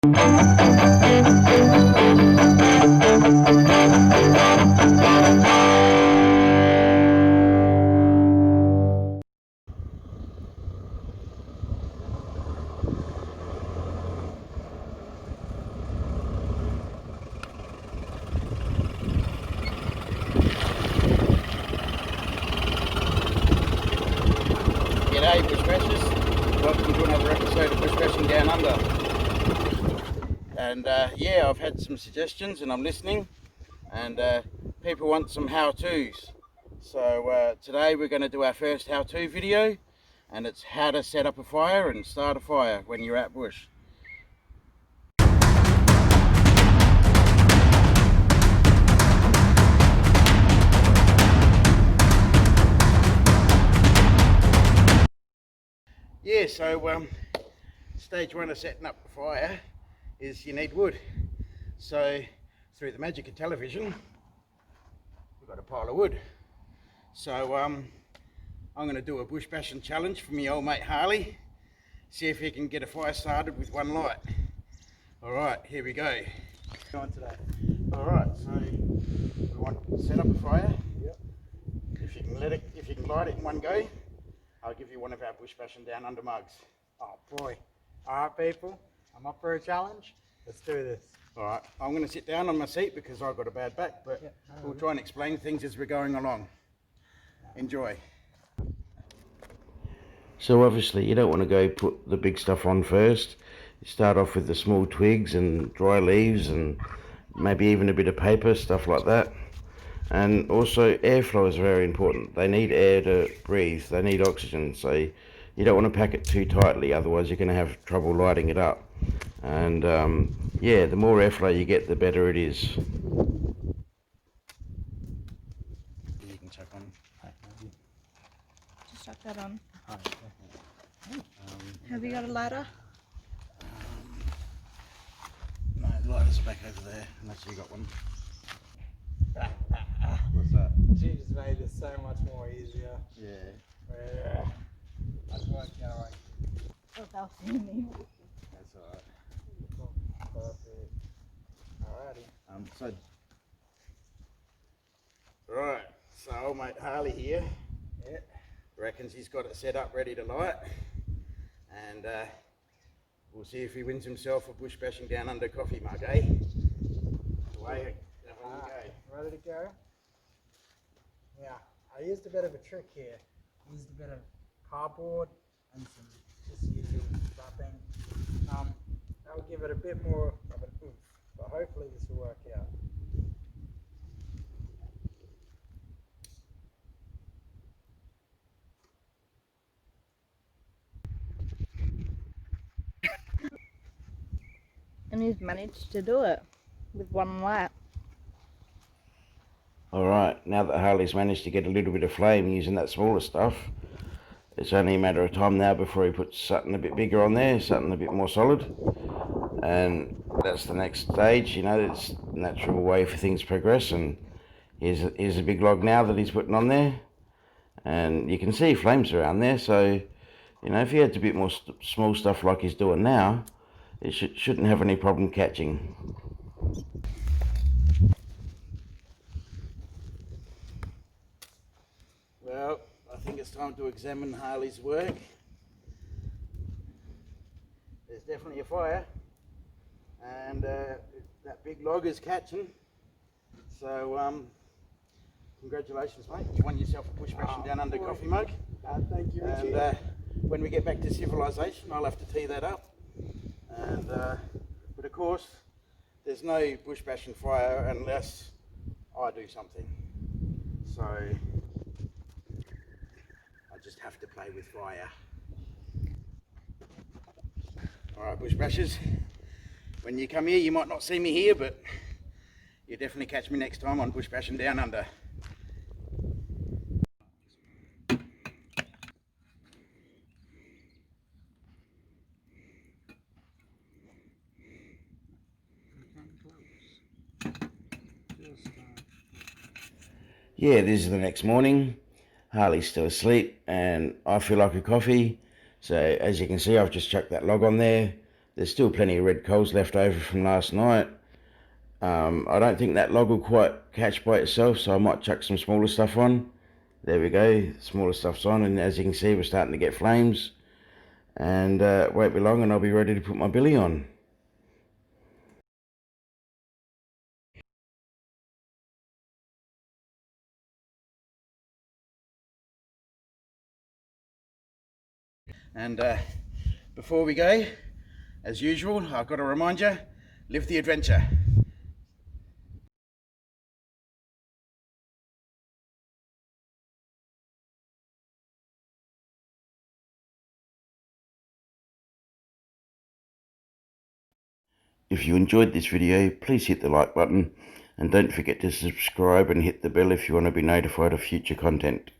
G'day Bushbashers, welcome to another episode of Bushbashing Down Under. And yeah, I've had some suggestions and I'm listening, and people want some how-tos. So today we're going to do our first how-to video, and it's how to set up a fire and start a fire when you're out bush. Yeah, so stage one of setting up a fire is you need wood. So through the magic of television, we've got a pile of wood. So I'm going to do a bush bashing challenge for my old mate Harley. See if he can get a fire started with one light. All right, here we go. On today. All right, so we want to set up a fire. Yep. If you can light it in one go, I'll give you one of our bush bashing down under mugs. Oh boy. Alright people, I'm up for a challenge. Let's do this. Alright, I'm going to sit down on my seat because I've got a bad back, but we'll try and explain things as we're going along. Enjoy. So obviously you don't want to go put the big stuff on first. You start off with the small twigs and dry leaves and maybe even a bit of paper, stuff like that. And also airflow is very important. They need air to breathe, they need oxygen, so you don't want to pack it too tightly, otherwise you're going to have trouble lighting it up. And yeah, the more airflow you get, the better it is. You can chuck on. Just chuck that on. Have you got a ladder? No, the lighter's back over there, unless you got one. What's that? She just made this so much more easier. Yeah. That's worked out right. Without seeing me. That's alright. Perfect. Alrighty. Right, so old mate Harley here Yeah. reckons he's got it set up ready to light, and we'll see if he wins himself a bush bashing down under coffee mug, eh? Away you go. Ready to go? Yeah. I used a bit of a trick here. I used a bit of cardboard and some just usual wrapping. That will give it a bit more of an oomph, but hopefully this will work out. And he's managed to do it with one light. Alright, now that Harley's managed to get a little bit of flame using that smaller stuff, it's only a matter of time now before he puts something a bit bigger on there, something a bit more solid. And that's the next stage, you know, it's the natural way for things to progress. And here's a big log now that he's putting on there. And you can see flames around there, so, you know, if he adds a bit more small stuff like he's doing now, it shouldn't have any problem catching. Well, I think it's time to examine Harley's work. There's definitely a fire, and that big log is catching. So congratulations, mate. You won yourself a bush bashing down under coffee mug. Thank you, Richie. And when we get back to civilization, I'll have to tee that up. And but of course, there's no bush bashing fire unless I do something. So I just have to play with fire. All right, bush bashers. When you come here, you might not see me here, but you definitely catch me next time on bush bashing down under. Yeah, this is the next morning. Harley's still asleep and I feel like a coffee. So as you can see, I've just chucked that log on there. there's still plenty of red coals left over from last night. I don't think that log will quite catch by itself, so I might chuck some smaller stuff on. There we go, smaller stuff's on, and as you can see, we're starting to get flames. And won't be long and I'll be ready to put my billy on. And before we go, as usual, I've got to remind you, live the adventure. If you enjoyed this video, please hit the like button and don't forget to subscribe and hit the bell if you want to be notified of future content.